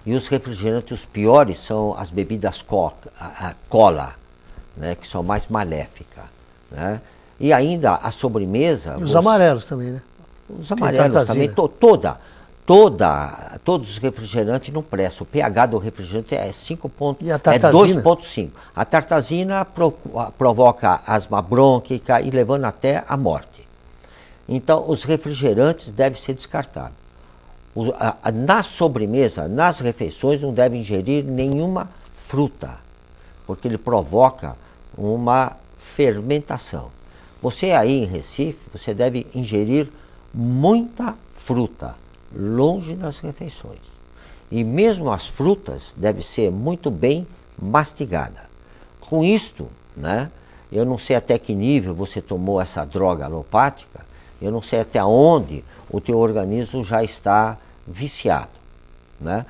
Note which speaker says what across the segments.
Speaker 1: E os refrigerantes, os piores, são as bebidas cola, né, que são mais maléficas. Né? E ainda a sobremesa...
Speaker 2: E os amarelos também, né?
Speaker 1: Os amarelos também, todos os refrigerantes não prestam. O pH do refrigerante é 2,5. A tartazina provoca asma brônquica e levando até a morte. Então, os refrigerantes devem ser descartados. Na sobremesa, nas refeições, não deve ingerir nenhuma fruta, porque ele provoca uma fermentação. Você aí em Recife, você deve ingerir muita fruta, longe das refeições. E mesmo as frutas devem ser muito bem mastigadas. Com isto, né, eu não sei até que nível você tomou essa droga alopática, eu não sei até onde o teu organismo já está viciado. Né?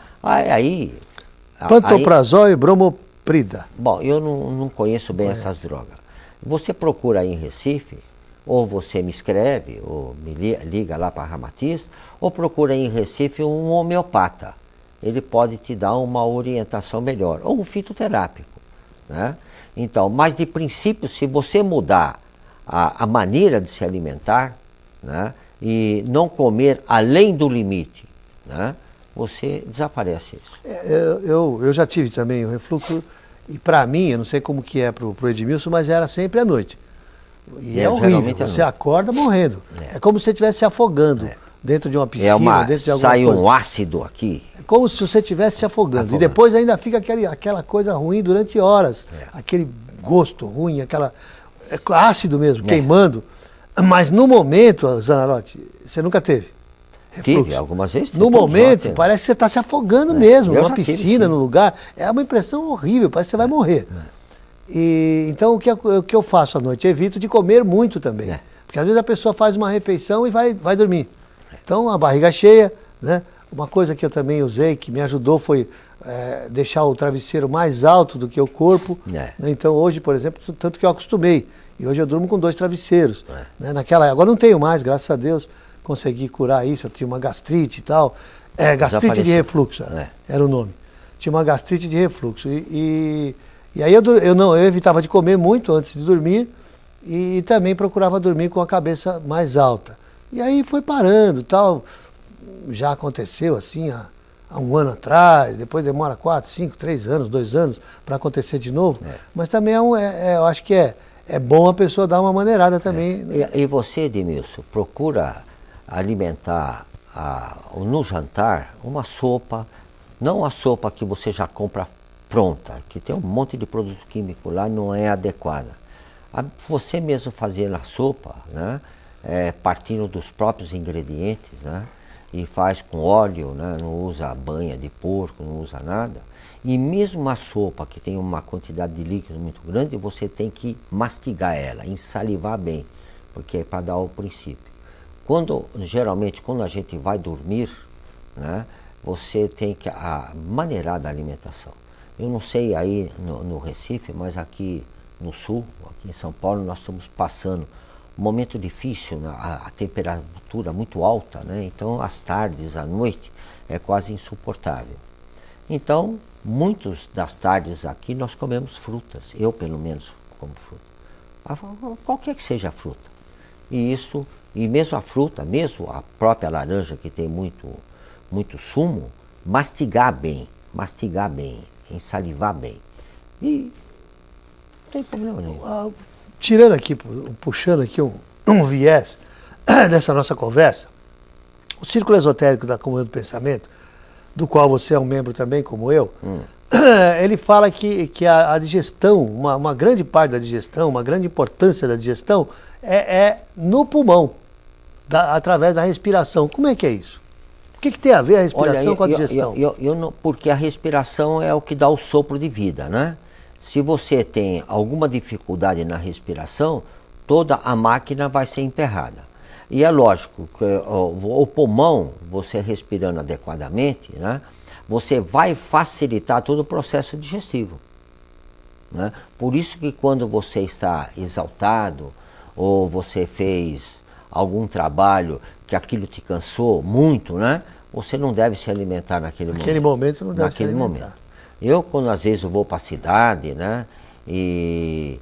Speaker 2: Pantoprazol e bromoprida.
Speaker 1: Bom, eu não conheço bem essas drogas. Você procura aí em Recife, ou você me escreve, ou me liga lá para a Ramatiz, ou procura aí em Recife um homeopata. Ele pode te dar uma orientação melhor, ou um fitoterápico. Né? Então, mas de princípio, se você mudar a maneira de se alimentar, né, e não comer além do limite, né, você desaparece isso.
Speaker 2: Eu já tive também o refluxo, e para mim, eu não sei como que é para o Edmilson, mas era sempre à noite. E é horrível, você acorda morrendo. É como se você estivesse se afogando dentro de uma piscina, dentro de alguma
Speaker 1: coisa. Sai
Speaker 2: um
Speaker 1: ácido aqui.
Speaker 2: É como se você estivesse se afogando. E depois ainda fica aquela coisa ruim durante horas. Aquele gosto ruim, ácido mesmo, queimando. Mas no momento, Zanarotti, você nunca teve?
Speaker 1: Refluxo. Tive, algumas vezes.
Speaker 2: No momento, parece que você está se afogando mesmo, numa piscina, num lugar. É uma impressão horrível, parece que você vai morrer. Então, o que eu faço à noite? Eu evito de comer muito também. Porque às vezes a pessoa faz uma refeição e vai dormir. Então, a barriga cheia, né? Uma coisa que eu também usei, que me ajudou, foi deixar o travesseiro mais alto do que o corpo. Né? Então, hoje, por exemplo, tanto que eu acostumei. E hoje eu durmo com 2 travesseiros. Né? Agora não tenho mais, graças a Deus, consegui curar isso. Eu tinha uma gastrite e tal. Gastrite de refluxo, era o nome. Tinha uma gastrite de refluxo. E aí eu evitava de comer muito antes de dormir e também procurava dormir com a cabeça mais alta. E aí foi parando, tal. Já aconteceu assim há um ano atrás, depois demora 4, 5, 3 anos, 2 anos para acontecer de novo. Mas também eu acho que é bom a pessoa dar uma maneirada também.
Speaker 1: E você, Edmilson, procura alimentar no jantar uma sopa, não a sopa que você já compra pronta, que tem um monte de produto químico lá, não é adequada. Você mesmo fazer a sopa, né, partindo dos próprios ingredientes, né, e faz com óleo, né, não usa banha de porco, não usa nada. E mesmo a sopa que tem uma quantidade de líquido muito grande, você tem que mastigar ela, ensalivar bem, porque é para dar o princípio. Geralmente, quando a gente vai dormir, né, você tem que maneirar da alimentação. Eu não sei aí no Recife, mas aqui no sul, aqui em São Paulo, nós estamos passando um momento difícil, né? A temperatura muito alta, né? Então as tardes, à noite, é quase insuportável. Então, muitas das tardes aqui nós comemos frutas, eu pelo menos como fruta, qualquer que seja a fruta. E mesmo a fruta, mesmo a própria laranja que tem muito sumo, mastigar bem, ensalivar bem. E não tem problema nenhum.
Speaker 2: Tirando aqui, puxando aqui um viés dessa nossa conversa, o Círculo Esotérico da Comunhão do Pensamento, do qual você é um membro também, como eu, ele fala que a digestão, uma grande parte da digestão, uma grande importância da digestão é no pulmão, através da respiração. Como é que é isso? O que tem a ver a respiração com a digestão?
Speaker 1: Porque a respiração é o que dá o sopro de vida, né? Se você tem alguma dificuldade na respiração, toda a máquina vai ser emperrada. E é lógico que o pulmão, você respirando adequadamente, né, você vai facilitar todo o processo digestivo. Né? Por isso que quando você está exaltado, ou você fez algum trabalho que aquilo te cansou muito, né, você não deve se alimentar naquele momento.
Speaker 2: Naquele momento não deve se alimentar.
Speaker 1: Momento. Eu, quando às vezes eu vou para a cidade, né, e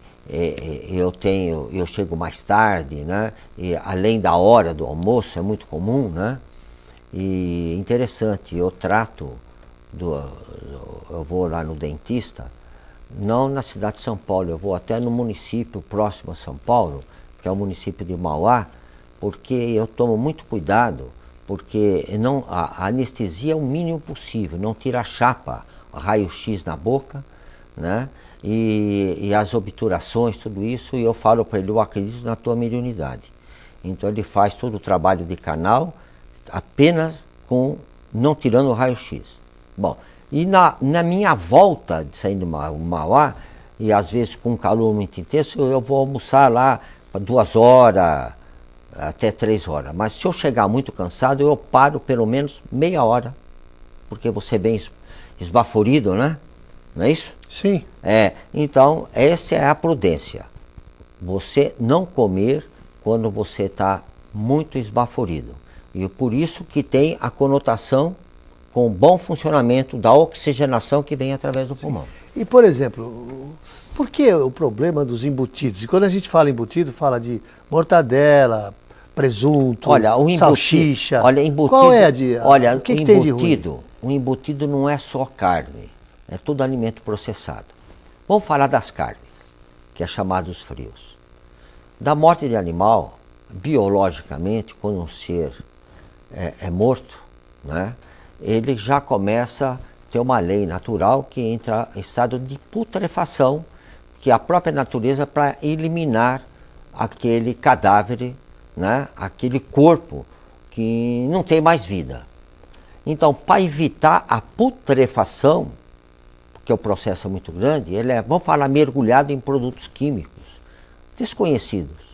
Speaker 1: eu chego mais tarde, né, e além da hora do almoço, é muito comum, né, e interessante, eu vou lá no dentista, não na cidade de São Paulo, eu vou até no município próximo a São Paulo, que é o município de Mauá, porque eu tomo muito cuidado, porque a anestesia é o mínimo possível, não tira a chapa, raio-x na boca, né? E as obturações, tudo isso, e eu falo para ele, eu acredito na tua mediunidade. Então ele faz todo o trabalho de canal, apenas não tirando o raio-x. Bom, e na minha volta de sair do Mauá, e às vezes com calor muito intenso, eu vou almoçar lá para 2 horas, até 3 horas. Mas se eu chegar muito cansado, eu paro pelo menos meia hora, porque você vem esbaforido, né? Não é isso?
Speaker 2: Sim.
Speaker 1: Então, essa é a prudência. Você não comer quando você está muito esbaforido. E por isso que tem a conotação com o bom funcionamento da oxigenação que vem através do pulmão.
Speaker 2: E, por exemplo, por que o problema dos embutidos? E quando a gente fala embutido, fala de mortadela, presunto, salsicha.
Speaker 1: Olha, embutido,
Speaker 2: qual é
Speaker 1: o
Speaker 2: que tem de ruim?
Speaker 1: O embutido não é só carne, é todo alimento processado. Vamos falar das carnes, que é chamado os frios. Da morte de animal, biologicamente, quando um ser é morto, né, ele já começa a ter uma lei natural que entra em estado de putrefação, que é a própria natureza para eliminar aquele cadáver, né, aquele corpo que não tem mais vida. Então, para evitar a putrefação, porque o processo é muito grande, ele vamos falar, mergulhado em produtos químicos desconhecidos,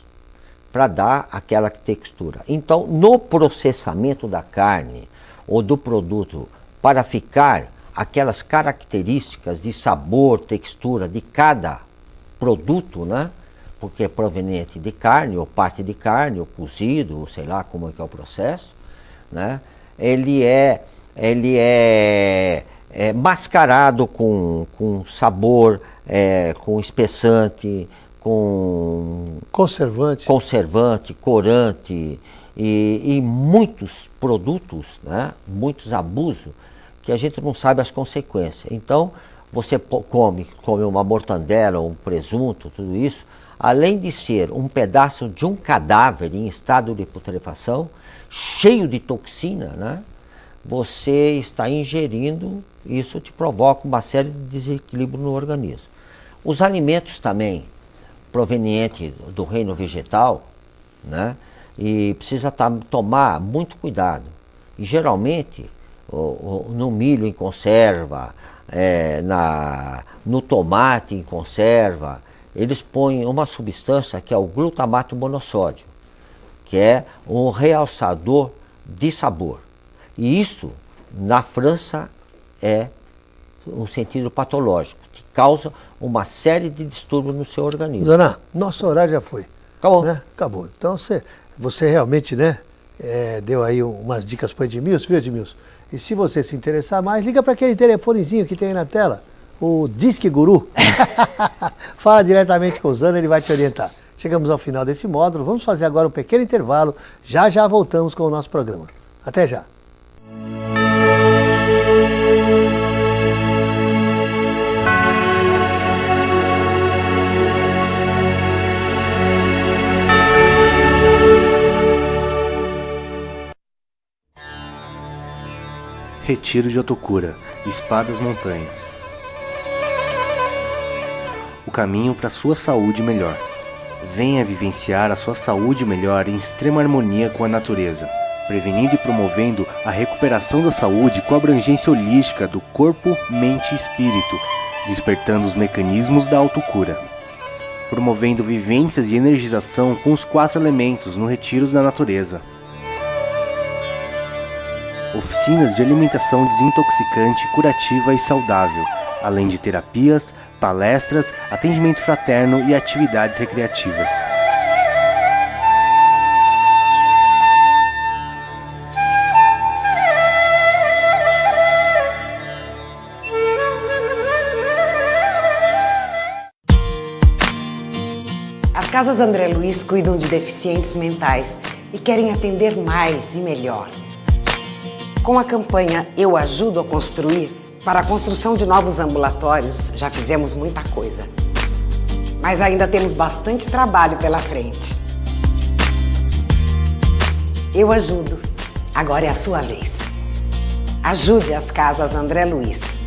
Speaker 1: para dar aquela textura. Então, no processamento da carne ou do produto, para ficar aquelas características de sabor, textura de cada produto, né? Porque é proveniente de carne, ou parte de carne, ou cozido, ou sei lá como é que é o processo, né? Ele é mascarado com sabor, com espessante, com conservante, corante e muitos produtos, né? Muitos abusos que a gente não sabe as consequências. Então, você come uma mortandela, um presunto, tudo isso, além de ser um pedaço de um cadáver em estado de putrefação, cheio de toxina, né? Você está ingerindo, isso te provoca uma série de desequilíbrios no organismo. Os alimentos também, provenientes do reino vegetal, né? E precisa tomar muito cuidado. E geralmente, no milho em conserva, no tomate em conserva, eles põem uma substância que é o glutamato monossódio, que é um realçador de sabor. E isso, na França, é um sentido patológico, que causa uma série de distúrbios no seu organismo.
Speaker 2: Dona, nosso horário já foi.
Speaker 1: Acabou.
Speaker 2: Né? Acabou. Então você realmente, né, deu aí umas dicas para o Edmilson, viu, Edmilson? E se você se interessar mais, liga para aquele telefonezinho que tem aí na tela, o Disque Guru. Fala diretamente com o Zana, ele vai te orientar. Chegamos ao final desse módulo, vamos fazer agora um pequeno intervalo, já voltamos com o nosso programa. Até já.
Speaker 3: Retiro de Otokura, Espadas Montanhas. O caminho para sua saúde melhor. Venha vivenciar a sua saúde melhor em extrema harmonia com a natureza, prevenindo e promovendo a recuperação da saúde com a abrangência holística do corpo, mente e espírito, despertando os mecanismos da autocura. Promovendo vivências e energização com os 4 elementos no Retiros da Natureza. Oficinas de alimentação desintoxicante, curativa e saudável, além de terapias, palestras, atendimento fraterno e atividades recreativas.
Speaker 4: Casas André Luiz cuidam de deficientes mentais e querem atender mais e melhor. Com a campanha Eu Ajudo a Construir, para a construção de novos ambulatórios, já fizemos muita coisa. Mas ainda temos bastante trabalho pela frente. Eu ajudo. Agora é a sua vez. Ajude as Casas André Luiz.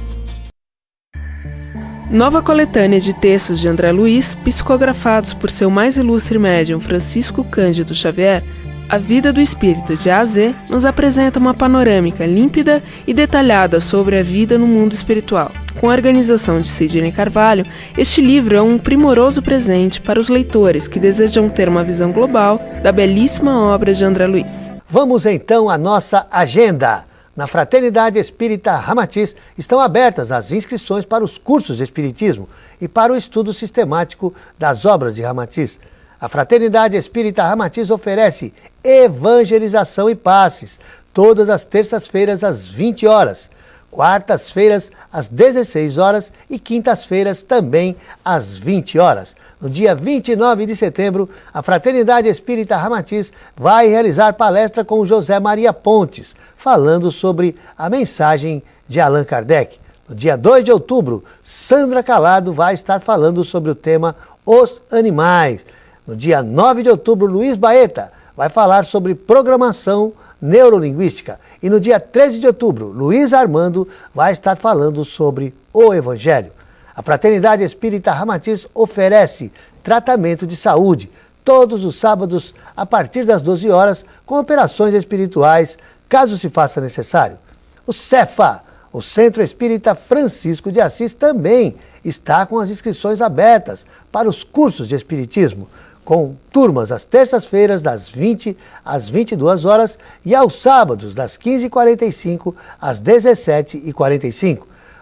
Speaker 5: Nova coletânea de textos de André Luiz, psicografados por seu mais ilustre médium Francisco Cândido Xavier, A Vida do Espírito de A a Z, nos apresenta uma panorâmica límpida e detalhada sobre a vida no mundo espiritual. Com a organização de Sidney Carvalho, este livro é um primoroso presente para os leitores que desejam ter uma visão global da belíssima obra de André Luiz.
Speaker 2: Vamos então à nossa agenda. Na Fraternidade Espírita Ramatiz estão abertas as inscrições para os cursos de Espiritismo e para o estudo sistemático das obras de Ramatiz. A Fraternidade Espírita Ramatiz oferece evangelização e passes, todas as terças-feiras às 20 horas, quartas-feiras às 16 horas e quintas-feiras também às 20 horas. No dia 29 de setembro, a Fraternidade Espírita Ramatiz vai realizar palestra com José Maria Pontes, falando sobre a mensagem de Allan Kardec. No dia 2 de outubro, Sandra Calado vai estar falando sobre o tema Os Animais. No dia 9 de outubro, Luiz Baeta vai falar sobre programação neurolinguística. E no dia 13 de outubro, Luiz Armando vai estar falando sobre o Evangelho. A Fraternidade Espírita Ramatiz oferece tratamento de saúde todos os sábados a partir das 12 horas com operações espirituais, caso se faça necessário. O Cefa, o Centro Espírita Francisco de Assis, também está com as inscrições abertas para os cursos de Espiritismo, com turmas às terças-feiras, das 20 às 22 horas, e aos sábados, das 15h45 às 17h45.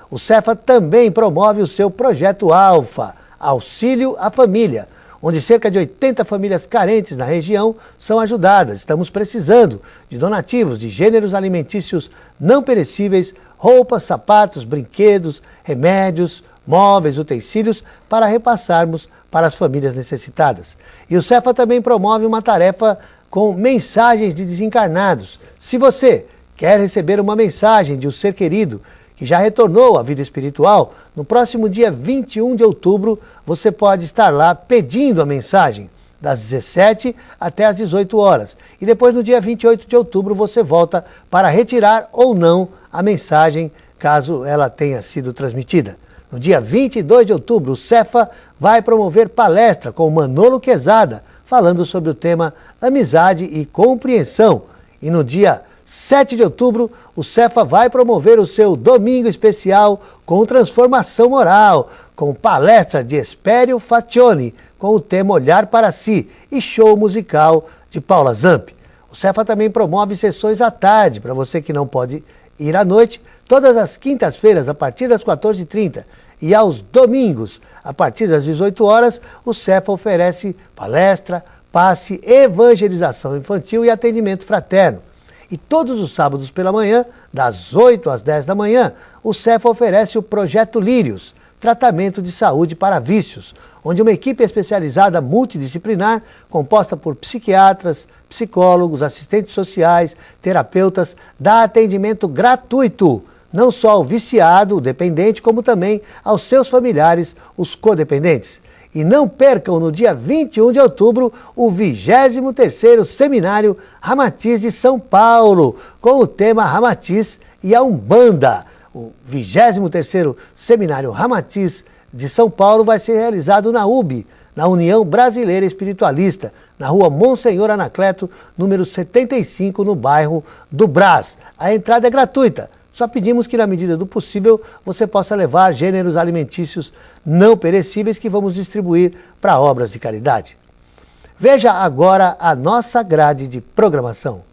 Speaker 2: O Cefa também promove o seu projeto Alfa, Auxílio à Família, onde cerca de 80 famílias carentes na região são ajudadas. Estamos precisando de donativos de gêneros alimentícios não perecíveis, roupas, sapatos, brinquedos, remédios, móveis, utensílios, para repassarmos para as famílias necessitadas. E o Cefa também promove uma tarefa com mensagens de desencarnados. Se você quer receber uma mensagem de um ser querido que já retornou à vida espiritual, no próximo dia 21 de outubro, você pode estar lá pedindo a mensagem, das 17 até as 18 horas. E depois, no dia 28 de outubro, você volta para retirar ou não a mensagem, caso ela tenha sido transmitida. No dia 22 de outubro, o Cefa vai promover palestra com Manolo Quezada, falando sobre o tema Amizade e Compreensão. E no dia 7 de outubro, o Cefa vai promover o seu Domingo Especial com Transformação Moral, com palestra de Espério Faccioni, com o tema Olhar para Si, e show musical de Paula Zampi. O Cefa também promove sessões à tarde, para você que não pode ir à noite, todas as quintas-feiras, a partir das 14h30, e aos domingos, a partir das 18 horas, o Cefa oferece palestra, passe, evangelização infantil e atendimento fraterno. E todos os sábados pela manhã, das 8 às 10 da manhã, o Cefa oferece o Projeto Lírios, tratamento de saúde para vícios, onde uma equipe especializada multidisciplinar, composta por psiquiatras, psicólogos, assistentes sociais, terapeutas, dá atendimento gratuito, não só ao viciado, o dependente, como também aos seus familiares, os codependentes. E não percam no dia 21 de outubro o 23º Seminário Ramatiz de São Paulo, com o tema Ramatiz e a Umbanda. O 23º Seminário Ramatiz de São Paulo vai ser realizado na UB, na União Brasileira Espiritualista, na rua Monsenhor Anacleto, número 75, no bairro do Brás. A entrada é gratuita. Só pedimos que, na medida do possível, você possa levar gêneros alimentícios não perecíveis que vamos distribuir para obras de caridade. Veja agora a nossa grade de programação.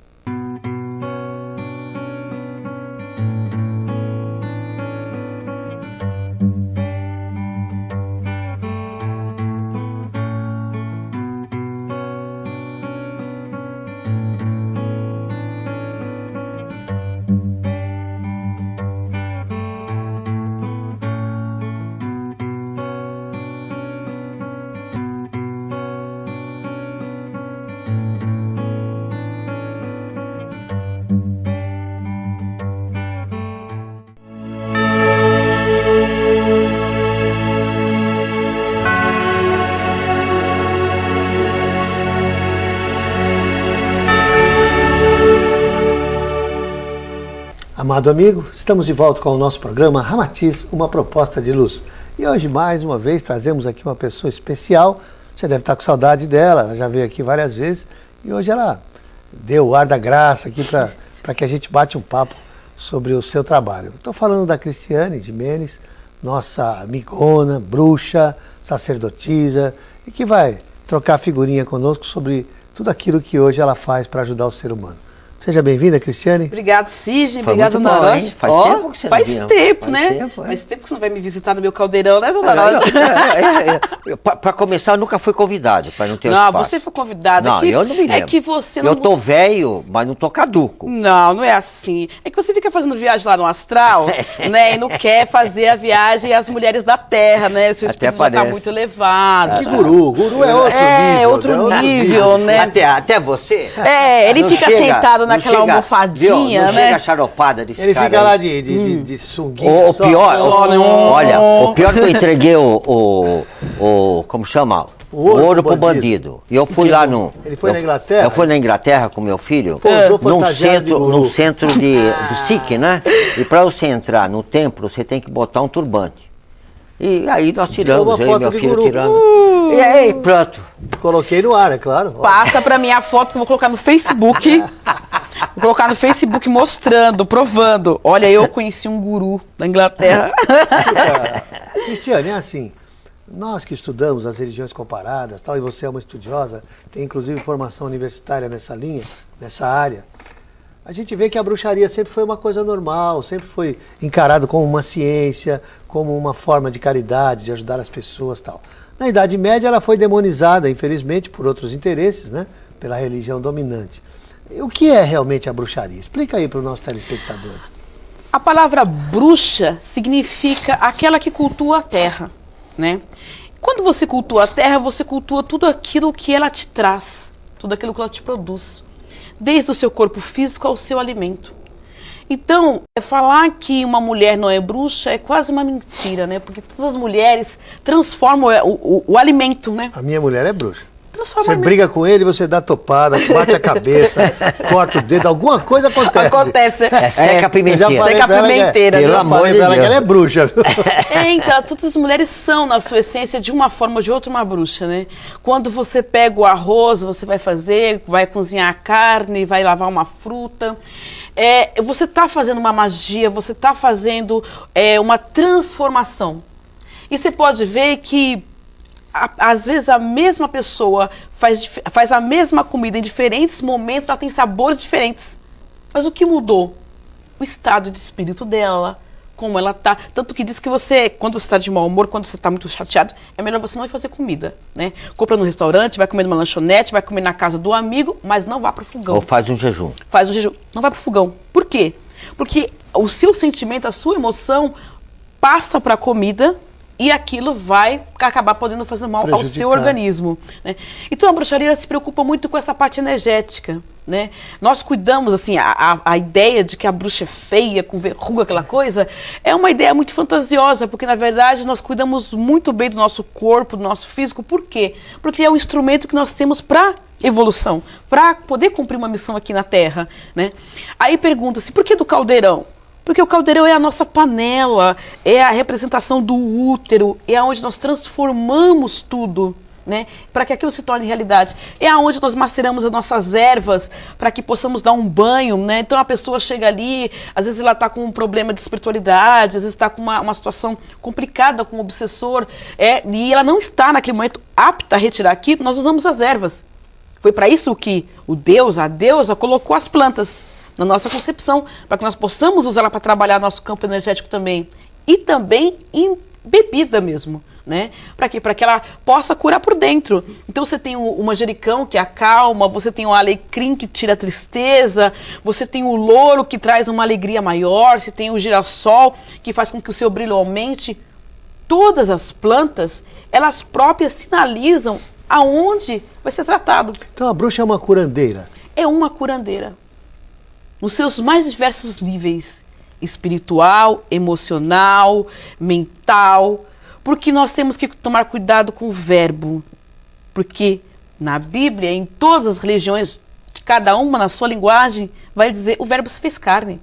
Speaker 2: Amado amigo, estamos de volta com o nosso programa Ramatiz, uma proposta de luz. E hoje, mais uma vez, trazemos aqui uma pessoa especial. Você deve estar com saudade dela, ela já veio aqui várias vezes. E hoje ela deu o ar da graça aqui para que a gente bate um papo sobre o seu trabalho. Estou falando da Cristiane Gimenez, nossa amigona, bruxa, sacerdotisa, e que vai trocar figurinha conosco sobre tudo aquilo que hoje ela faz para ajudar o ser humano. Seja bem-vinda, Cristiane.
Speaker 6: Obrigado, Cisne. Obrigado, Dona Rocha.
Speaker 1: Faz tempo que você não
Speaker 6: Faz
Speaker 1: vinha.
Speaker 6: tempo, né? Faz tempo que você não vai me visitar no meu caldeirão, né, Dona Rocha?
Speaker 1: Para começar, eu nunca fui convidado, para não ter
Speaker 6: Não,
Speaker 1: espaço.
Speaker 6: você foi convidado.
Speaker 1: Não, eu não me lembro.
Speaker 6: É que você não...
Speaker 1: Eu tô velho, mas não tô caduco.
Speaker 6: Não, não é assim. É que você fica fazendo viagem lá no astral, né? E não quer fazer a viagem às mulheres da Terra, né? O seu espírito já tá muito elevado.
Speaker 2: Que guru? Guru é outro nível.
Speaker 6: É, outro nível, né?
Speaker 1: Até você.
Speaker 6: É, ele
Speaker 1: Não
Speaker 6: fica
Speaker 1: chega,
Speaker 6: sentado
Speaker 1: não
Speaker 6: naquela
Speaker 1: chega,
Speaker 6: almofadinha,
Speaker 1: não
Speaker 6: né?
Speaker 1: chega a charopada desse
Speaker 2: Ele
Speaker 1: cara
Speaker 2: fica
Speaker 1: aí.
Speaker 2: lá de sunguinha.
Speaker 1: O pior,
Speaker 6: só, né?
Speaker 1: olha, o pior que eu entreguei como chama? O ouro pro bandido. E eu fui lá no...
Speaker 2: Ele foi na Inglaterra?
Speaker 1: Eu fui na Inglaterra com meu filho,
Speaker 2: Pousou
Speaker 1: num
Speaker 2: fantasiado de guru.
Speaker 1: centro do SIC, né? E para você entrar no templo, você tem que botar um turbante. E aí nós tiramos,
Speaker 2: uma
Speaker 1: eu e
Speaker 2: foto
Speaker 1: meu
Speaker 2: de
Speaker 1: filho
Speaker 2: guru.
Speaker 1: tirando. E aí, pronto.
Speaker 2: Coloquei no ar, é claro.
Speaker 6: Passa pra mim a foto que eu vou colocar no Facebook. Vou colocar no Facebook mostrando, provando. Olha, eu conheci um guru da Inglaterra.
Speaker 2: Cristiane, é assim, nós que estudamos as religiões comparadas, tal, e você é uma estudiosa, tem inclusive formação universitária nessa linha, nessa área, a gente vê que a bruxaria sempre foi uma coisa normal, sempre foi encarado como uma ciência, como uma forma de caridade, de ajudar as pessoas, tal. Na Idade Média ela foi demonizada, infelizmente, por outros interesses, né, pela religião dominante. O que é realmente a bruxaria? Explica aí para o nosso telespectador.
Speaker 6: A palavra bruxa significa aquela que cultua a terra, né? Quando você cultua a terra, você cultua tudo aquilo que ela te traz, tudo aquilo que ela te produz, desde o seu corpo físico ao seu alimento. Então, falar que uma mulher não é bruxa é quase uma mentira, né? Porque todas as mulheres transformam o alimento, né?
Speaker 2: A minha mulher é bruxa.
Speaker 6: Transforma
Speaker 2: Você briga com ele, você dá topada, bate a cabeça, corta o dedo, alguma coisa acontece.
Speaker 6: Acontece.
Speaker 1: É seca pimenteira.
Speaker 6: Seca pimenteira.
Speaker 1: Pelo amor de
Speaker 2: Deus.
Speaker 1: Deus.
Speaker 2: Ela é bruxa.
Speaker 6: Então, todas as mulheres são, na sua essência, de uma forma ou de outra, uma bruxa, né? Quando você pega o arroz, você vai fazer, vai cozinhar a carne, vai lavar uma fruta. Você está fazendo uma magia, você está fazendo uma transformação. E você pode ver que às vezes a mesma pessoa faz a mesma comida em diferentes momentos, ela tem sabores diferentes. Mas o que mudou? O estado de espírito dela, como ela tá. Tanto que diz que quando você está de mau humor, quando você está muito chateado, é melhor você não ir fazer comida, né? Compra no restaurante, vai comer numa lanchonete, vai comer na casa do amigo, mas não vá pro fogão.
Speaker 1: Ou faz um jejum.
Speaker 6: Faz um jejum. Não vai pro fogão. Por quê? Porque o seu sentimento, a sua emoção passa para a comida, e aquilo vai acabar podendo fazer mal ao seu organismo, né? Então a bruxaria se preocupa muito com essa parte energética, né? Nós cuidamos, assim, a ideia de que a bruxa é feia, com verruga, aquela coisa, é uma ideia muito fantasiosa, porque na verdade nós cuidamos muito bem do nosso corpo, do nosso físico. Por quê? Porque é o instrumento que nós temos para evolução, para poder cumprir uma missão aqui na Terra, né? Aí pergunta-se, por que do caldeirão? Porque o caldeirão é a nossa panela, é a representação do útero, é onde nós transformamos tudo, né, para que aquilo se torne realidade. É onde nós maceramos as nossas ervas para que possamos dar um banho, né? Então a pessoa chega ali, às vezes ela está com um problema de espiritualidade, às vezes está com uma situação complicada com o obsessor, e ela não está naquele momento apta a retirar aquilo. Nós usamos as ervas. Foi para isso que a deusa colocou as plantas na nossa concepção, para que nós possamos usá-la para trabalhar nosso campo energético também. E também em bebida mesmo, né? Para quê? Para que ela possa curar por dentro. Então você tem o manjericão, que acalma, você tem o alecrim, que tira a tristeza, você tem o louro, que traz uma alegria maior, você tem o girassol, que faz com que o seu brilho aumente. Todas as plantas, elas próprias sinalizam aonde vai ser tratado.
Speaker 2: Então a bruxa é uma curandeira?
Speaker 6: É uma curandeira. Nos seus mais diversos níveis, espiritual, emocional, mental, porque nós temos que tomar cuidado com o verbo, porque na Bíblia, em todas as religiões, cada uma na sua linguagem, vai dizer o verbo se fez carne.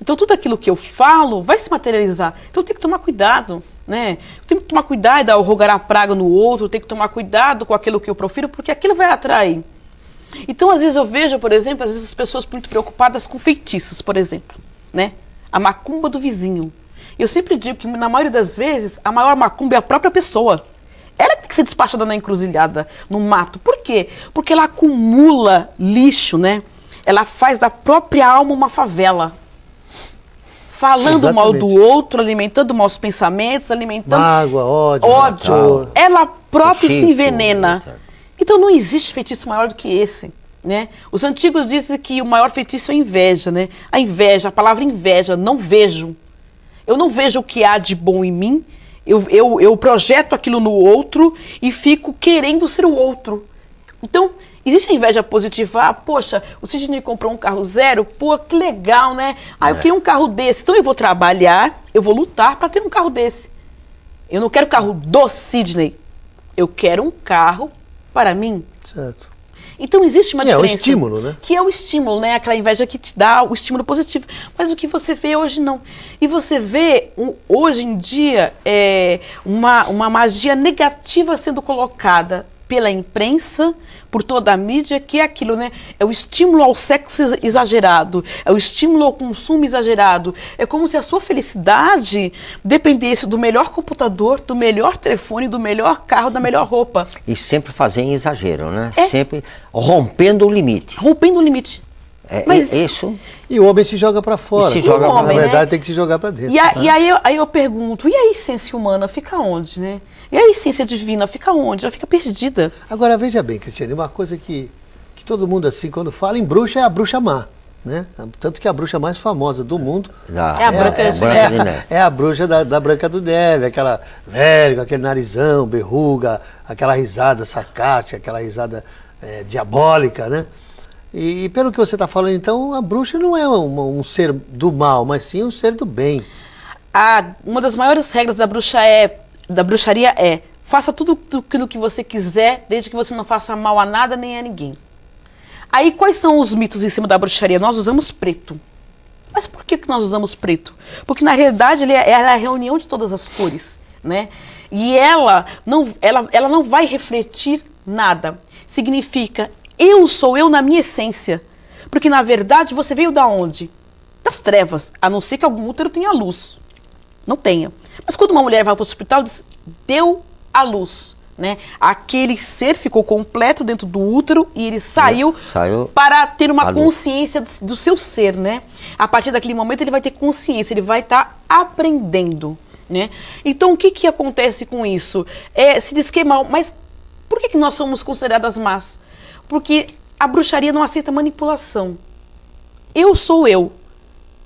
Speaker 6: Então tudo aquilo que eu falo vai se materializar. Então eu tenho que tomar cuidado, né? Eu tenho que tomar cuidado ao rogar a praga no outro, eu tenho que tomar cuidado com aquilo que eu profiro, porque aquilo vai atrair. Então às vezes eu vejo, por exemplo, às vezes as pessoas muito preocupadas com feitiços, por exemplo, né? A macumba do vizinho. Eu sempre digo que na maioria das vezes a maior macumba é a própria pessoa. Ela tem que ser despachada na encruzilhada, no mato. Por quê? Porque ela acumula lixo, né? Ela faz da própria alma uma favela. Falando mal do outro, alimentando maus pensamentos, alimentando...
Speaker 2: Mágoa,
Speaker 6: ódio. Ela própria se envenena. Então não existe feitiço maior do que esse, né? Os antigos dizem que o maior feitiço é a inveja, né? A inveja, a palavra inveja, não vejo. Eu não vejo o que há de bom em mim, eu projeto aquilo no outro e fico querendo ser o outro. Então, existe a inveja positiva. Ah, poxa, o Sidney comprou um carro zero, pô, que legal, né? Ah, eu queria um carro desse. Então eu vou trabalhar, eu vou lutar para ter um carro desse. Eu não quero o carro do Sidney, eu quero um carro para mim.
Speaker 2: Certo.
Speaker 6: Então existe uma diferença.
Speaker 2: É o estímulo, né?
Speaker 6: Que é o estímulo, né? Aquela inveja que te dá o estímulo positivo. Mas o que você vê hoje não. E você vê hoje em dia uma magia negativa sendo colocada pela imprensa, por toda a mídia, que é aquilo, né? É o estímulo ao sexo exagerado, é o estímulo ao consumo exagerado. É como se a sua felicidade dependesse do melhor computador, do melhor telefone, do melhor carro, da melhor roupa.
Speaker 1: E sempre fazer em exagero, né? Sempre rompendo o limite.
Speaker 6: Rompendo o limite.
Speaker 1: Mas isso...
Speaker 2: E o homem se joga para fora.
Speaker 1: Se joga
Speaker 2: na verdade, tem que se jogar para dentro.
Speaker 6: E aí eu pergunto, e a essência humana fica onde, né? E a essência divina fica onde? Ela fica perdida.
Speaker 2: Agora, veja bem, Cristiane, uma coisa que todo mundo, assim, quando fala em bruxa, é a bruxa má, né? Tanto que a bruxa mais famosa do mundo é a bruxa da Branca de Neve, aquela velha, com aquele narizão, berruga, aquela risada sarcástica, aquela risada diabólica, né? E pelo que você está falando, então, a bruxa não é um ser do mal, mas sim um ser do bem.
Speaker 6: Uma das maiores regras da bruxaria é: faça tudo aquilo que você quiser, desde que você não faça mal a nada nem a ninguém. Aí, quais são os mitos em cima da bruxaria? Nós usamos preto. Mas por que nós usamos preto? Porque, na realidade, ela é a reunião de todas as cores, né? E ela não vai refletir nada. Significa... Eu sou eu na minha essência. Porque, na verdade, você veio da onde? Das trevas. A não ser que algum útero tenha luz. Não tenha. Mas quando uma mulher vai para o hospital, diz, deu a luz. Né? Aquele ser ficou completo dentro do útero e ele saiu para ter uma consciência do seu ser. Né? A partir daquele momento, ele vai ter consciência, ele vai estar aprendendo. Né? Então, o que acontece com isso? Se diz que é mal, mas por que nós somos consideradas más? Porque a bruxaria não aceita manipulação. Eu sou eu.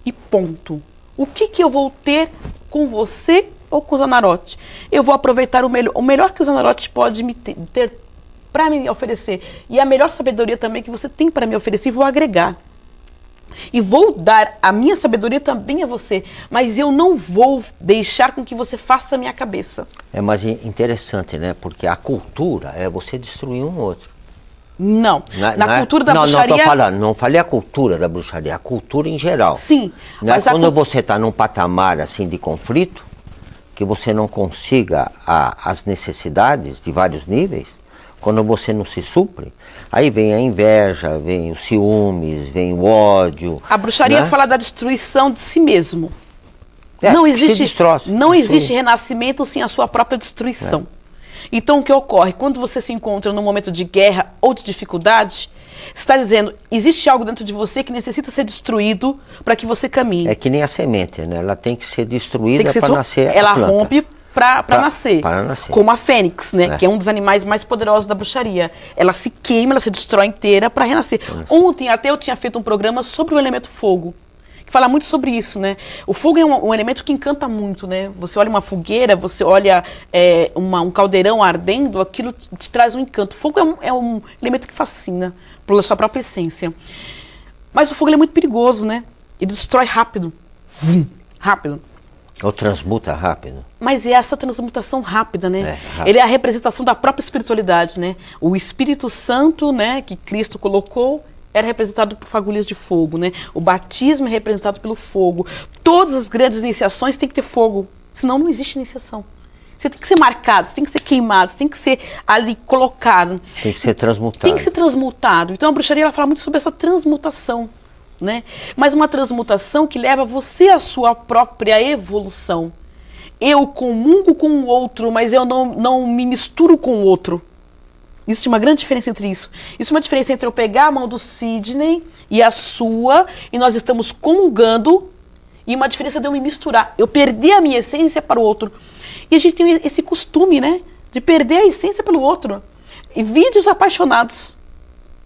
Speaker 6: E ponto. O que eu vou ter com você ou com o Zanarote? Eu vou aproveitar o melhor que o Zanarote pode me ter para me oferecer. E a melhor sabedoria também que você tem para me oferecer, e vou agregar. E vou dar a minha sabedoria também a você. Mas eu não vou deixar com que você faça a minha cabeça.
Speaker 1: É mais interessante, né? Porque a cultura é você destruir um outro.
Speaker 6: Não. Na cultura da bruxaria...
Speaker 1: Não, tô falando, não falei a cultura da bruxaria, a cultura em geral.
Speaker 6: Sim.
Speaker 1: Mas quando você está num patamar assim de conflito, que você não consiga as necessidades de vários níveis, quando você não se supre, aí vem a inveja, vem os ciúmes, vem o ódio.
Speaker 6: A bruxaria fala da destruição de si mesmo. Não existe renascimento sem a sua própria destruição. Então, o que ocorre? Quando você se encontra num momento de guerra ou de dificuldade, você está dizendo, existe algo dentro de você que necessita ser destruído para que você caminhe.
Speaker 1: É que nem a semente, né? Ela tem que ser destruída para nascer
Speaker 6: ela
Speaker 1: a planta.
Speaker 6: Rompe para nascer.
Speaker 1: Para nascer.
Speaker 6: Como a fênix, né? Que é um dos animais mais poderosos da bruxaria. Ela se queima, ela se destrói inteira para renascer. Ontem até eu tinha feito um programa sobre o elemento fogo. Fala muito sobre isso, né? O fogo é um elemento que encanta muito, né? Você olha uma fogueira, você olha um caldeirão ardendo, aquilo te traz um encanto. O fogo é um elemento que fascina, pela sua própria essência. Mas o fogo é muito perigoso, né? Ele destrói rápido. Rápido.
Speaker 1: Ou transmuta rápido.
Speaker 6: Mas é essa transmutação rápida, né? Ele é a representação da própria espiritualidade, né? O Espírito Santo, né, que Cristo colocou, era representado por fagulhas de fogo, né? O batismo é representado pelo fogo. Todas as grandes iniciações têm que ter fogo, senão não existe iniciação. Você tem que ser marcado, você tem que ser queimado, você tem que ser ali colocado.
Speaker 1: Tem que ser transmutado.
Speaker 6: Tem que ser transmutado. Então a bruxaria ela fala muito sobre essa transmutação, né? Mas uma transmutação que leva você à sua própria evolução. Eu comungo com o outro, mas eu não me misturo com o outro. Existe uma grande diferença entre isso. Existe uma diferença entre eu pegar a mão do Sidney e a sua, e nós estamos comungando, e uma diferença de eu me misturar. Eu perder a minha essência para o outro. E a gente tem esse costume, né? De perder a essência pelo outro. E vídeos apaixonados.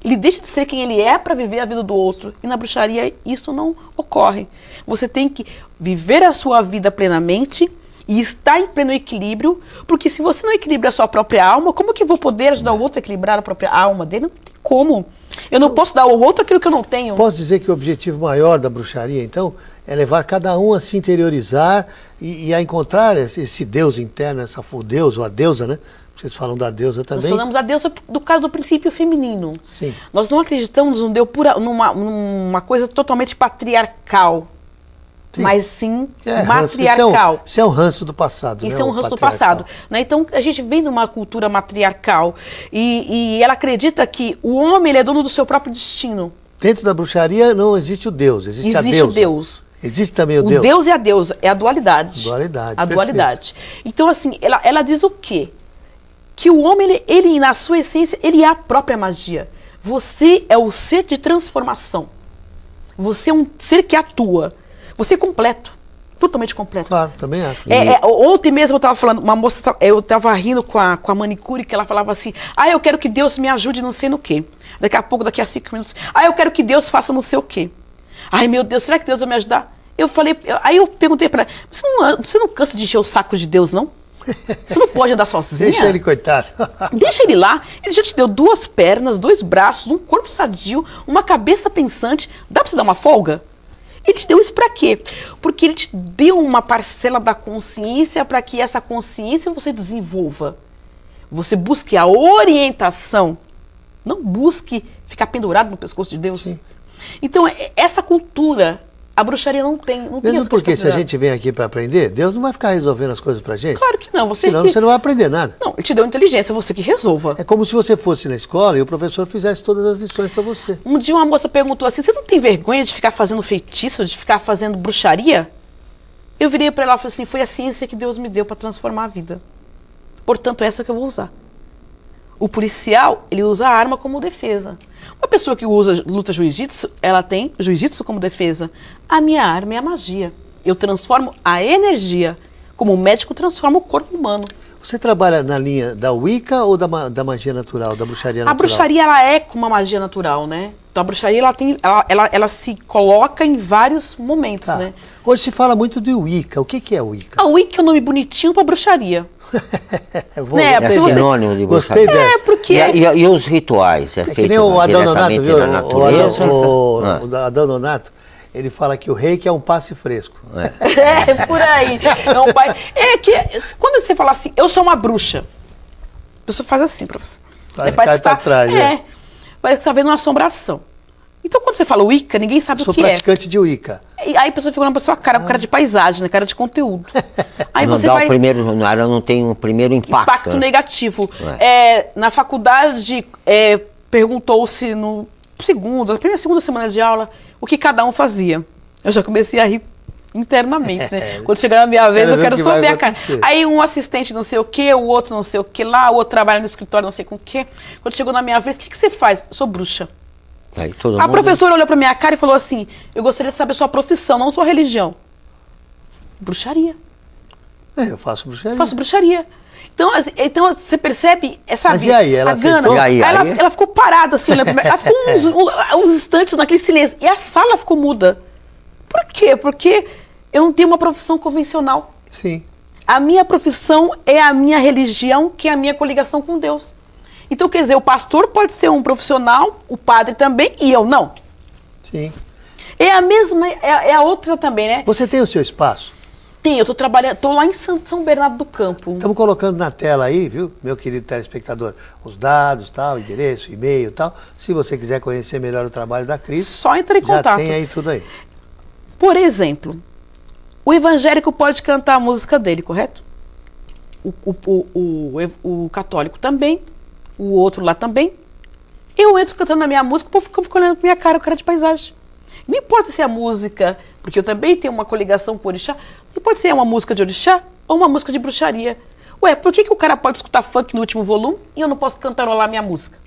Speaker 6: Ele deixa de ser quem ele é para viver a vida do outro. E na bruxaria isso não ocorre. Você tem que viver a sua vida plenamente e estar em pleno equilíbrio, porque se você não equilibra a sua própria alma, como que eu vou poder ajudar o outro a equilibrar a própria alma dele? Não tem como. Eu não posso dar ao outro aquilo que eu não tenho.
Speaker 2: Posso dizer que o objetivo maior da bruxaria, então, é levar cada um a se interiorizar e a encontrar esse Deus interno, o Deus ou a deusa, né? Vocês falam da deusa também.
Speaker 6: Nós falamos da deusa do caso do princípio feminino.
Speaker 2: Sim.
Speaker 6: Nós não acreditamos numa coisa totalmente patriarcal. Sim. Mas sim matriarcal.
Speaker 2: Isso é um ranço do passado.
Speaker 6: Isso é um ranço do passado. Né? Então, a gente vem de uma cultura matriarcal e ela acredita que o homem ele é dono do seu próprio destino.
Speaker 2: Dentro da bruxaria não existe o Deus, existe a deusa. Existe o Deus. Existe também o Deus.
Speaker 6: O Deus e a deusa, é a dualidade.
Speaker 2: Dualidade,
Speaker 6: a dualidade. Então, assim, ela diz o quê? Que o homem, ele, na sua essência, ele é a própria magia. Você é o ser de transformação. Você é um ser que atua. Você é completo, totalmente completo.
Speaker 2: Claro, também acho.
Speaker 6: Ontem mesmo eu estava falando, uma moça, eu estava rindo com a manicure, que ela falava assim, eu quero que Deus me ajude não sei no quê. Daqui a pouco, daqui a 5 minutos, eu quero que Deus faça não sei o quê. Ai, meu Deus, será que Deus vai me ajudar? Aí eu perguntei para ela, você não cansa de encher o saco de Deus, não? Você não pode andar sozinho?
Speaker 2: Deixa ele, coitado.
Speaker 6: Deixa ele lá. Ele já te deu 2 pernas, 2 braços, um corpo sadio, uma cabeça pensante. Dá para você dar uma folga? Ele te deu isso para quê? Porque ele te deu uma parcela da consciência para que essa consciência você desenvolva. Você busque a orientação. Não busque ficar pendurado no pescoço de Deus. Sim. Então, essa cultura, a bruxaria não tem.
Speaker 2: Mesmo porque se a gente vem aqui para aprender, Deus não vai ficar resolvendo as coisas pra gente.
Speaker 6: Claro que não.
Speaker 2: Senão você não vai aprender nada.
Speaker 6: Não, ele te deu inteligência, você que resolva.
Speaker 2: É como se você fosse na escola e o professor fizesse todas as lições para você.
Speaker 6: Um dia uma moça perguntou assim, você não tem vergonha de ficar fazendo feitiço, de ficar fazendo bruxaria? Eu virei para ela e falei assim, foi a ciência que Deus me deu para transformar a vida. Portanto, é essa que eu vou usar. O policial, ele usa a arma como defesa. Uma pessoa que luta jiu-jitsu, ela tem jiu-jitsu como defesa. A minha arma é a magia. Eu transformo a energia. Como o médico transforma o corpo humano.
Speaker 2: Você trabalha na linha da Wicca ou da magia natural, da bruxaria natural?
Speaker 6: A bruxaria, ela é como uma magia natural, né? Então a bruxaria, ela se coloca em vários momentos, né?
Speaker 2: Hoje se fala muito de Wicca. O que é Wicca?
Speaker 6: A Wicca é um nome bonitinho para bruxaria.
Speaker 1: É sinônimo de bruxaria.
Speaker 6: Porque...
Speaker 1: E os rituais? É feito
Speaker 2: que nem o Adão
Speaker 1: diretamente
Speaker 2: Nonato,
Speaker 1: da natureza?
Speaker 2: O Adão Nonato, ele fala que o reiki é um passe fresco.
Speaker 6: Por aí. Quando você fala assim, eu sou uma bruxa, a pessoa faz assim para você.
Speaker 2: Parece que atrás,
Speaker 6: parece que está vendo uma assombração. Então, quando você fala Wicca, ninguém sabe o que é.
Speaker 2: Sou praticante de Wicca.
Speaker 6: E aí a pessoa fica olhando para sua cara, com cara de paisagem, né? Cara de conteúdo. Aí
Speaker 1: não
Speaker 6: você
Speaker 1: dá ela não tem um primeiro impacto.
Speaker 6: Impacto negativo. Na faculdade, perguntou-se na segunda semana de aula, o que cada um fazia. Eu já comecei a rir internamente, né? Quando chegar na minha vez, eu quero saber a cara. Aí um assistente não sei o que, o outro não sei o que lá, o outro trabalha no escritório não sei com o que. Quando chegou na minha vez, o que você faz? Eu sou bruxa. A professora olhou pra minha cara e falou assim, eu gostaria de saber sua profissão, não sua religião. Bruxaria.
Speaker 2: Eu faço bruxaria.
Speaker 6: Eu faço bruxaria. Então você percebe essa
Speaker 2: vida. Mas e aí, ela aceitou?
Speaker 6: Ela ficou parada assim, olhando pra mim. Ela ficou uns instantes naquele silêncio. E a sala ficou muda. Por quê? Porque eu não tenho uma profissão convencional.
Speaker 2: Sim.
Speaker 6: A minha profissão é a minha religião, que é a minha coligação com Deus. Então, quer dizer, o pastor pode ser um profissional, o padre também, e eu não.
Speaker 2: Sim.
Speaker 6: É a mesma, é a outra também, né?
Speaker 2: Você tem o seu espaço?
Speaker 6: Tem, eu tô trabalhando, tô lá em São Bernardo do Campo.
Speaker 2: Estamos colocando na tela aí, viu, meu querido telespectador, os dados, tal, endereço, e-mail, tal. Se você quiser conhecer melhor o trabalho da Cris,
Speaker 6: só entra em contato.
Speaker 2: Já tem aí tudo aí.
Speaker 6: Por exemplo, o evangélico pode cantar a música dele, correto? O católico também, o outro lá também. Eu entro cantando a minha música, o povo fica olhando pra minha cara, o cara de paisagem. Não importa se é a música, porque eu também tenho uma coligação com o orixá, não importa se é uma música de orixá ou uma música de bruxaria. Ué, por que o cara pode escutar funk no último volume e eu não posso cantarolar minha música?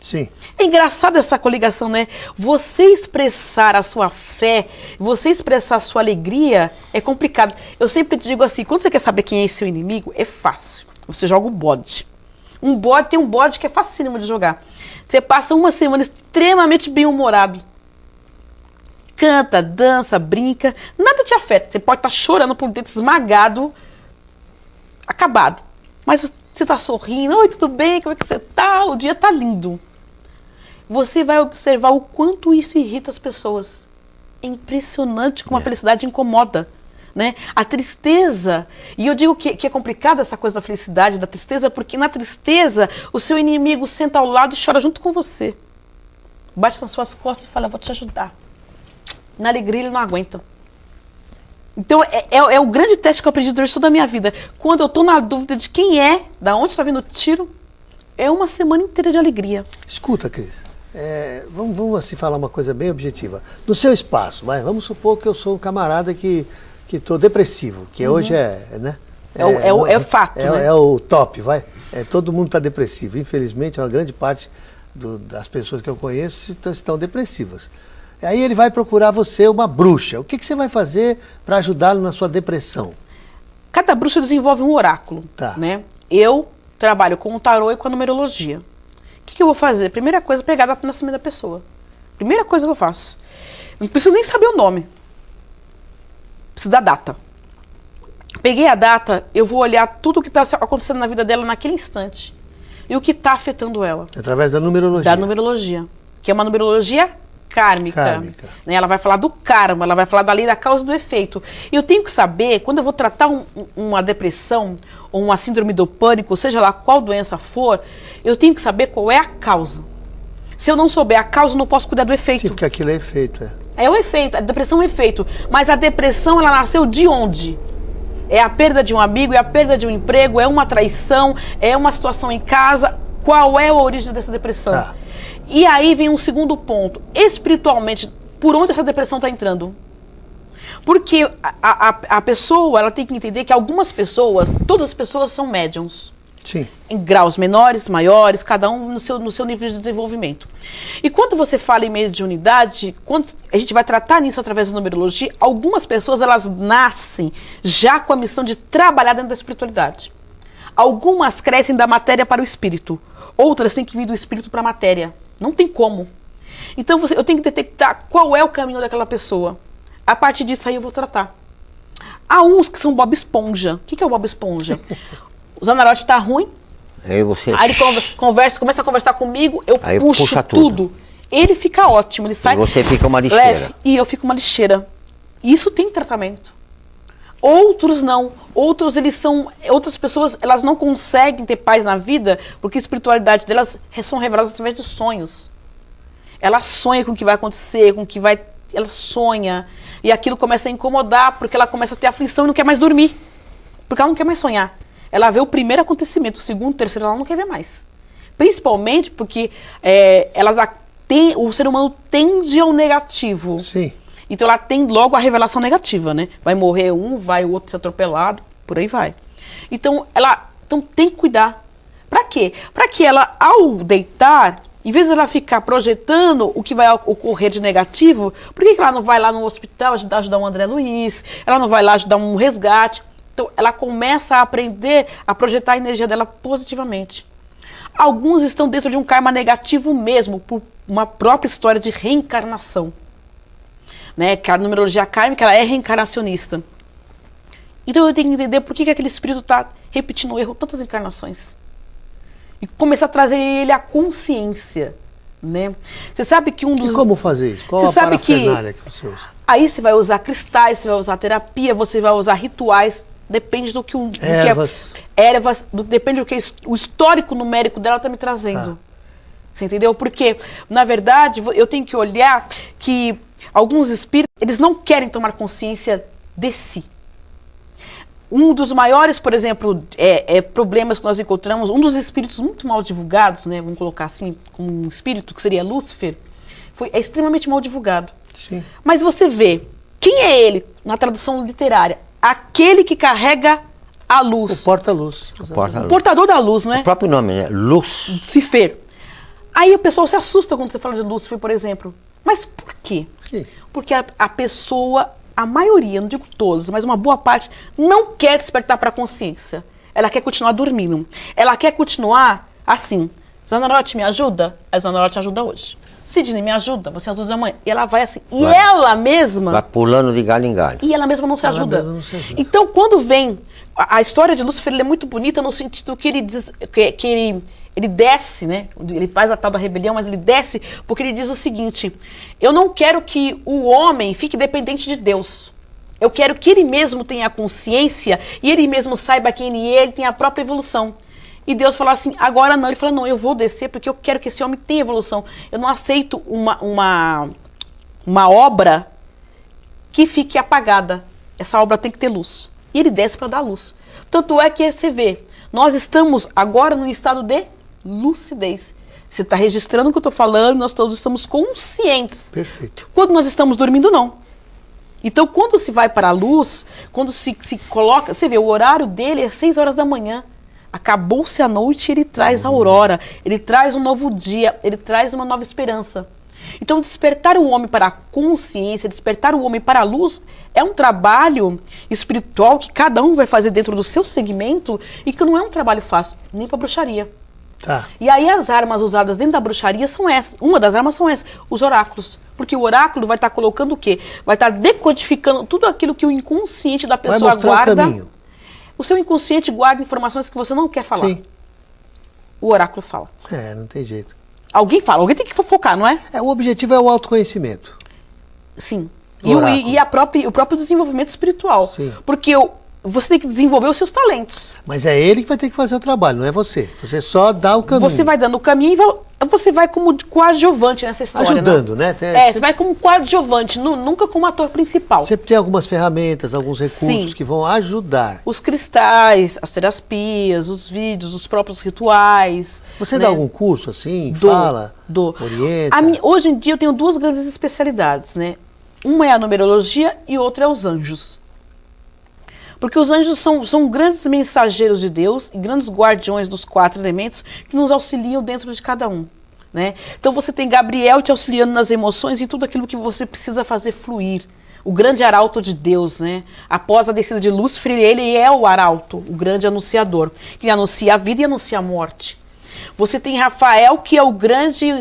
Speaker 2: Sim.
Speaker 6: É engraçado essa coligação, né? Você expressar a sua fé, você expressar a sua alegria é complicado. Eu sempre digo assim, quando você quer saber quem é seu inimigo, é fácil. Você joga um bode. Tem um bode que é facílimo de jogar. Você passa uma semana extremamente bem-humorado. Canta, dança, brinca, nada te afeta. Você pode estar chorando por dentro, esmagado, acabado. Mas você está sorrindo, oi, tudo bem, como é que você está? O dia está lindo. Você vai observar o quanto isso irrita as pessoas. É impressionante como a felicidade incomoda. Né? A tristeza, e eu digo que é complicado essa coisa da felicidade, da tristeza, porque na tristeza o seu inimigo senta ao lado e chora junto com você. Bate nas suas costas e fala, vou te ajudar. Na alegria ele não aguenta. Então é o grande teste que eu aprendi durante toda a minha vida. Quando eu estou na dúvida de quem é, da onde está vindo o tiro, é uma semana inteira de alegria.
Speaker 2: Escuta, Cris, vamos assim falar uma coisa bem objetiva. No seu espaço, vamos supor que eu sou um camarada que estou depressivo, que hoje né?
Speaker 6: É fato, né?
Speaker 2: É o top, todo mundo está depressivo. Infelizmente, uma grande parte das pessoas que eu conheço estão depressivas. Aí ele vai procurar você, uma bruxa. O que você vai fazer para ajudá-lo na sua depressão?
Speaker 6: Cada bruxa desenvolve um oráculo.
Speaker 2: Tá.
Speaker 6: Né? Eu trabalho com o tarô e com a numerologia. O que eu vou fazer? Primeira coisa, pegar a data de nascimento da pessoa. Primeira coisa que eu faço. Não preciso nem saber o nome. Preciso da data. Peguei a data, eu vou olhar tudo o que está acontecendo na vida dela naquele instante. E o que está afetando ela.
Speaker 2: Através da numerologia.
Speaker 6: Da numerologia. Que é uma numerologia kármica. Né? Ela vai falar do karma, ela vai falar da lei da causa e do efeito. E eu tenho que saber, quando eu vou tratar uma depressão ou uma síndrome do pânico, seja lá qual doença for, eu tenho que saber qual é a causa. Se eu não souber a causa, eu não posso cuidar do efeito.
Speaker 2: Sim, porque aquilo é efeito,
Speaker 6: É o efeito, a depressão é o efeito. Mas a depressão, ela nasceu de onde? É a perda de um amigo, é a perda de um emprego, é uma traição, é uma situação em casa. Qual é a origem dessa depressão?
Speaker 2: Tá.
Speaker 6: E aí vem um segundo ponto. Espiritualmente, por onde essa depressão está entrando? Porque a pessoa, ela tem que entender que algumas pessoas, todas as pessoas são médiums.
Speaker 2: Sim.
Speaker 6: Em graus menores, maiores, cada um no seu nível de desenvolvimento. E quando você fala em mediunidade, quando a gente vai tratar nisso através da numerologia, algumas pessoas, elas nascem já com a missão de trabalhar dentro da espiritualidade. Algumas crescem da matéria para o espírito. Outras têm que vir do espírito para a matéria. Não tem como. Então eu tenho que detectar qual é o caminho daquela pessoa. A partir disso aí eu vou tratar. Há uns que são Bob Esponja. O que é o Bob Esponja? O Zanarote está ruim. Aí ele começa a conversar comigo, eu puxo tudo. Ele fica ótimo, ele sai.
Speaker 1: E você fica uma lixeira.
Speaker 6: Leve, e eu fico uma lixeira. Isso tem tratamento. Outros não. Outras pessoas, elas não conseguem ter paz na vida porque a espiritualidade delas são reveladas através de sonhos. Ela sonha com o que vai acontecer, ela sonha. E aquilo começa a incomodar porque ela começa a ter aflição e não quer mais dormir. Porque ela não quer mais sonhar. Ela vê o primeiro acontecimento, o segundo, o terceiro, ela não quer ver mais. Principalmente porque o ser humano tende ao negativo.
Speaker 2: Sim.
Speaker 6: Então ela tem logo a revelação negativa, né? Vai morrer um, vai o outro ser atropelado, por aí vai. Então tem que cuidar. Pra quê? Pra que ela, ao deitar, em vez de ela ficar projetando o que vai ocorrer de negativo, por que ela não vai lá no hospital ajudar o André Luiz? Ela não vai lá ajudar um resgate? Então ela começa a aprender a projetar a energia dela positivamente. Alguns estão dentro de um karma negativo mesmo, por uma própria história de reencarnação. Né, que a numerologia kármica, ela é reencarnacionista. Então eu tenho que entender por que aquele espírito está repetindo o erro tantas encarnações. E começar a trazer ele à consciência. Né? Você sabe que um dos...
Speaker 2: E como fazer isso? Qual a parafernália que você usa?
Speaker 6: Aí você vai usar cristais, você vai usar terapia, você vai usar rituais, depende do que depende do que o histórico numérico dela está me trazendo. Você entendeu? Porque, na verdade, eu tenho que olhar que alguns espíritos, eles não querem tomar consciência de si. Um dos maiores, por exemplo, problemas que nós encontramos, um dos espíritos muito mal divulgados, né, vamos colocar assim, como um espírito, que seria Lúcifer, é extremamente mal divulgado.
Speaker 2: Sim.
Speaker 6: Mas você vê, quem é ele, na tradução literária? Aquele que carrega a luz.
Speaker 2: O porta-luz.
Speaker 6: O portador da luz, não é?
Speaker 1: O próprio nome, né? Luz.
Speaker 6: Lucifer. Aí o pessoal se assusta quando você fala de Lúcifer, por exemplo. Mas por quê?
Speaker 2: Sim.
Speaker 6: Porque a pessoa, a maioria, não digo todos, mas uma boa parte, não quer despertar para a consciência. Ela quer continuar dormindo. Ela quer continuar assim. Zanarote, me ajuda? A Zanarote ajuda hoje. Sidney, me ajuda? Você ajuda amanhã. E ela vai assim. E ela mesma...
Speaker 1: Vai pulando de galho em galho.
Speaker 6: E ela mesma não se ajuda. Então, quando vem... A história de Lúcifer é muito bonita no sentido que ele diz... que ele desce, né? Ele faz a tal da rebelião, mas ele desce porque ele diz o seguinte: eu não quero que o homem fique dependente de Deus. Eu quero que ele mesmo tenha consciência e ele mesmo saiba quem ele é, ele tenha a própria evolução. E Deus fala assim, agora não. Ele fala, não, eu vou descer porque eu quero que esse homem tenha evolução. Eu não aceito uma obra que fique apagada. Essa obra tem que ter luz. E ele desce para dar luz. Tanto é que você vê, nós estamos agora no estado de lucidez. Você está registrando o que eu estou falando, nós todos estamos conscientes.
Speaker 2: Perfeito.
Speaker 6: Quando nós estamos dormindo, não. Então, quando se vai para a luz, quando se coloca... Você vê, o horário dele é 6 horas da manhã. Acabou-se a noite, ele traz a aurora. Ele traz um novo dia, ele traz uma nova esperança. Então, despertar o homem para a consciência, despertar o homem para a luz, é um trabalho espiritual que cada um vai fazer dentro do seu segmento e que não é um trabalho fácil, nem para bruxaria.
Speaker 2: Tá.
Speaker 6: E aí as armas usadas dentro da bruxaria são essas. Uma das armas são essas, os oráculos. Porque o oráculo vai estar colocando o quê? Vai estar decodificando tudo aquilo que o inconsciente da pessoa guarda.
Speaker 2: O caminho.
Speaker 6: O seu inconsciente guarda informações que você não quer falar.
Speaker 2: Sim.
Speaker 6: O oráculo fala.
Speaker 2: Não tem jeito.
Speaker 6: Alguém fala, alguém tem que fofocar, não é?
Speaker 2: O objetivo é o autoconhecimento.
Speaker 6: Sim. E o próprio desenvolvimento espiritual.
Speaker 2: Sim.
Speaker 6: Porque você tem que desenvolver os seus talentos.
Speaker 2: Mas é ele que vai ter que fazer o trabalho, não é você. Você só dá o caminho.
Speaker 6: Você vai dando o caminho e você vai como coadjuvante nessa história.
Speaker 2: Ajudando, né?
Speaker 6: Você vai como coadjuvante, nunca como ator principal.
Speaker 2: Sempre tem algumas ferramentas, alguns recursos que vão ajudar.
Speaker 6: Os cristais, as terapias, os vídeos, os próprios rituais.
Speaker 2: Você dá algum curso assim?
Speaker 6: Dou.
Speaker 2: Orienta?
Speaker 6: Hoje em dia eu tenho 2 grandes especialidades, né? Uma é a numerologia e outra é os anjos. Porque os anjos são grandes mensageiros de Deus e grandes guardiões dos 4 elementos que nos auxiliam dentro de cada um. Né? Então você tem Gabriel te auxiliando nas emoções e tudo aquilo que você precisa fazer fluir. O grande arauto de Deus, né? Após a descida de Lúcifer, ele é o arauto, o grande anunciador, que anuncia a vida e anuncia a morte. Você tem Rafael, que é o grande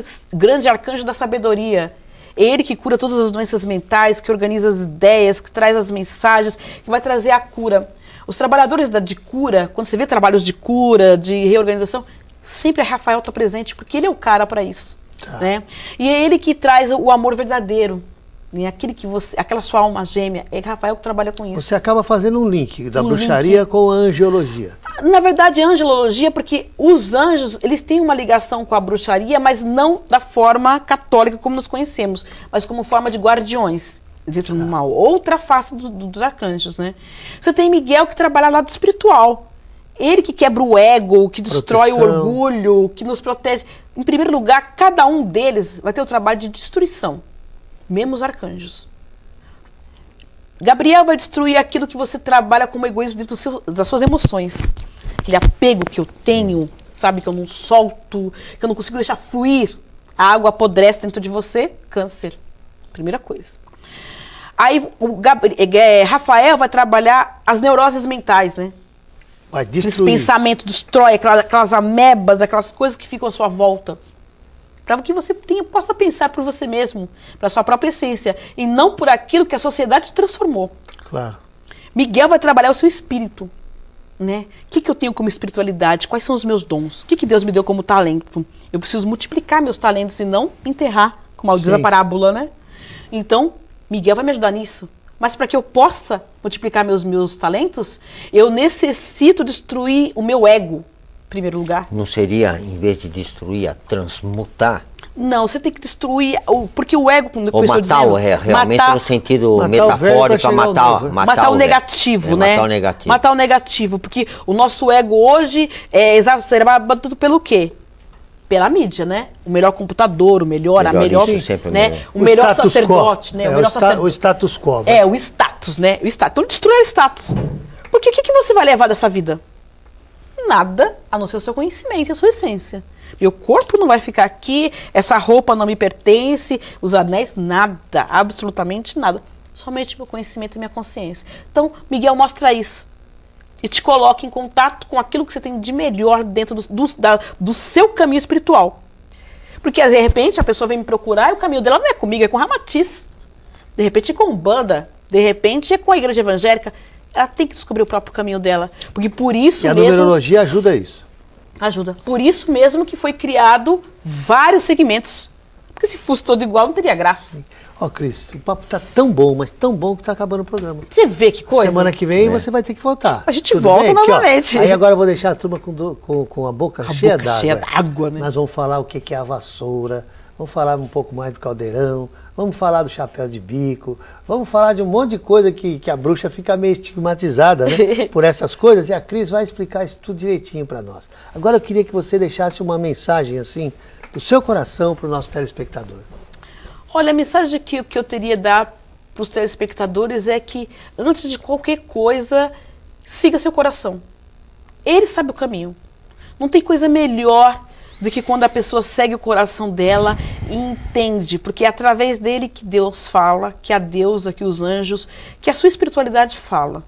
Speaker 6: arcanjo da sabedoria. Ele que cura todas as doenças mentais, que organiza as ideias, que traz as mensagens, que vai trazer a cura. Os trabalhadores de cura, quando você vê trabalhos de cura, de reorganização, sempre Rafael está presente, porque ele é o cara para isso. Né? E é ele que traz o amor verdadeiro. Né? Aquela sua alma gêmea, é Rafael que trabalha com isso.
Speaker 2: Você acaba fazendo um link da bruxaria com a angiologia.
Speaker 6: Na verdade, a angelologia, porque os anjos, eles têm uma ligação com a bruxaria, mas não da forma católica como nós conhecemos, mas como forma de guardiões. Existe uma outra face dos arcanjos, né? Você tem Miguel que trabalha lá do espiritual. Ele que quebra o ego, que destrói o orgulho, que nos protege. Em primeiro lugar, cada um deles vai ter o trabalho de destruição. Mesmo os arcanjos. Gabriel vai destruir aquilo que você trabalha como egoísmo dentro das suas emoções. Aquele apego que eu tenho, sabe, que eu não solto, que eu não consigo deixar fluir. A água apodrece dentro de você, câncer. Primeira coisa. Aí Rafael vai trabalhar as neuroses mentais, né?
Speaker 2: Vai destruir.
Speaker 6: Esse pensamento destrói aquelas amebas, aquelas coisas que ficam à sua volta. Para que você possa pensar por você mesmo, para sua própria essência, e não por aquilo que a sociedade transformou.
Speaker 2: Claro.
Speaker 6: Miguel vai trabalhar o seu espírito. Né? O que eu tenho como espiritualidade? Quais são os meus dons? O que Deus me deu como talento? Eu preciso multiplicar meus talentos e não enterrar, como diz a parábola, né? Então, Miguel vai me ajudar nisso. Mas para que eu possa multiplicar meus talentos, eu necessito destruir o meu ego, em primeiro lugar.
Speaker 1: Não seria, em vez de destruir, transmutar?
Speaker 6: Não, você tem que destruir, porque o ego, como eu estou
Speaker 1: matar
Speaker 6: dizendo...
Speaker 1: realmente
Speaker 6: matar,
Speaker 1: no sentido metafórico,
Speaker 6: matar o negativo, né?
Speaker 1: Matar o negativo.
Speaker 6: Matar o negativo, porque o nosso ego hoje é exacerbado pelo quê? Pela mídia, né? O melhor computador, a melhor, né? O melhor sacerdote, né?
Speaker 2: O status quo.
Speaker 6: O status, né? O status. Então destrui o status. Porque o que você vai levar dessa vida? Nada, a não ser o seu conhecimento e a sua essência. Meu corpo não vai ficar aqui, essa roupa não me pertence, os anéis, nada, absolutamente nada. Somente meu conhecimento e minha consciência. Então, Miguel mostra isso. E te coloca em contato com aquilo que você tem de melhor dentro do seu caminho espiritual. Porque, de repente, a pessoa vem me procurar e o caminho dela não é comigo, é com Ramatiz. De repente é com Umbanda, de repente é com a igreja evangélica. Ela tem que descobrir o próprio caminho dela. Porque por isso mesmo...
Speaker 2: E a numerologia ajuda isso.
Speaker 6: Ajuda. Por isso mesmo que foi criado vários segmentos. Porque se fosse todo igual, não teria graça.
Speaker 2: Ó, Cris, o papo tá tão bom, mas tão bom que tá acabando o programa.
Speaker 6: Você vê que coisa?
Speaker 2: Semana que vem você vai ter que voltar.
Speaker 6: A gente volta novamente.
Speaker 2: Aí agora eu vou deixar a turma com a boca cheia d'água.
Speaker 6: Cheia d'água, né?
Speaker 2: Nós vamos falar o que é a vassoura, vamos falar um pouco mais do caldeirão, vamos falar do chapéu de bico, vamos falar de um monte de coisa que a bruxa fica meio estigmatizada, né? Por essas coisas, e a Cris vai explicar isso tudo direitinho para nós. Agora eu queria que você deixasse uma mensagem assim, do seu coração para o nosso telespectador.
Speaker 6: Olha, a mensagem que eu teria a dar para os telespectadores é que, antes de qualquer coisa, siga seu coração. Ele sabe o caminho. Não tem coisa melhor do que quando a pessoa segue o coração dela e entende, porque é através dele que Deus fala, que a deusa, que os anjos, que a sua espiritualidade fala.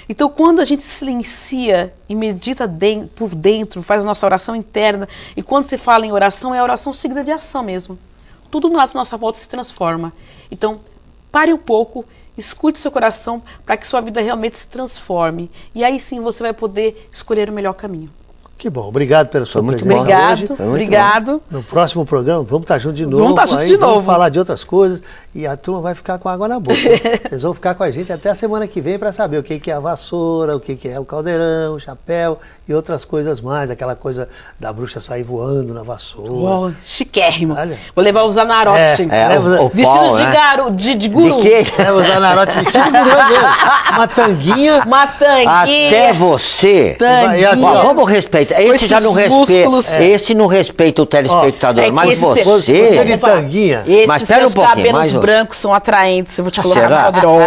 Speaker 6: Então, quando a gente silencia e medita por dentro, faz a nossa oração interna, e quando se fala em oração, é a oração seguida de ação mesmo. Tudo na nossa volta se transforma. Então, pare um pouco, escute seu coração para que sua vida realmente se transforme. E aí sim você vai poder escolher o melhor caminho.
Speaker 2: Que bom, obrigado pela sua presença hoje.
Speaker 6: Obrigado.
Speaker 2: No próximo programa, vamos estar juntos de novo.
Speaker 6: Vamos estar juntos de novo.
Speaker 2: Vamos falar de outras coisas e a turma vai ficar com água na boca. Vocês vão ficar com a gente até a semana que vem para saber o que é a vassoura, o que é o caldeirão, o chapéu e outras coisas mais. Aquela coisa da bruxa sair voando na vassoura.
Speaker 6: Oh, chiquérrimo. Olha. Vou levar o Zanarote.
Speaker 1: Vestido
Speaker 6: de guru.
Speaker 1: De quê?
Speaker 2: O Zanarote vestido de guru mesmo. Uma tanguinha.
Speaker 1: Até você. Vamos respeitar. Esse já não respeita. Esse não respeita o telespectador. Mas você
Speaker 2: de tanguinha.
Speaker 6: Esses seus cabelos brancos são atraentes. Eu vou te colocar no padrão.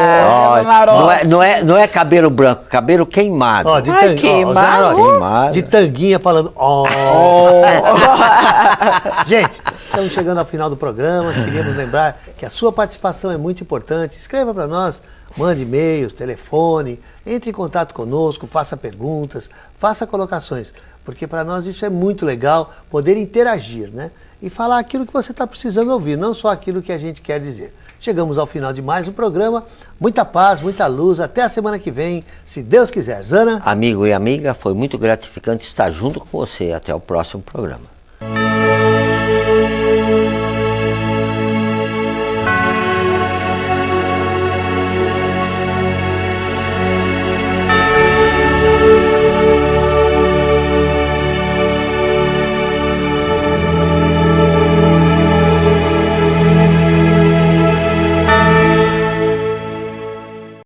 Speaker 1: Não é cabelo branco, cabelo queimado.
Speaker 2: Queimado. De tanguinha falando. Gente, estamos chegando ao final do programa. Queríamos lembrar que a sua participação é muito importante. Escreva para nós. Mande e-mails, telefone, entre em contato conosco, faça perguntas, faça colocações, porque para nós isso é muito legal, poder interagir, né? E falar aquilo que você está precisando ouvir, não só aquilo que a gente quer dizer. Chegamos ao final de mais um programa, muita paz, muita luz, até a semana que vem, se Deus quiser. Zana?
Speaker 1: Amigo e amiga, foi muito gratificante estar junto com você, até o próximo programa.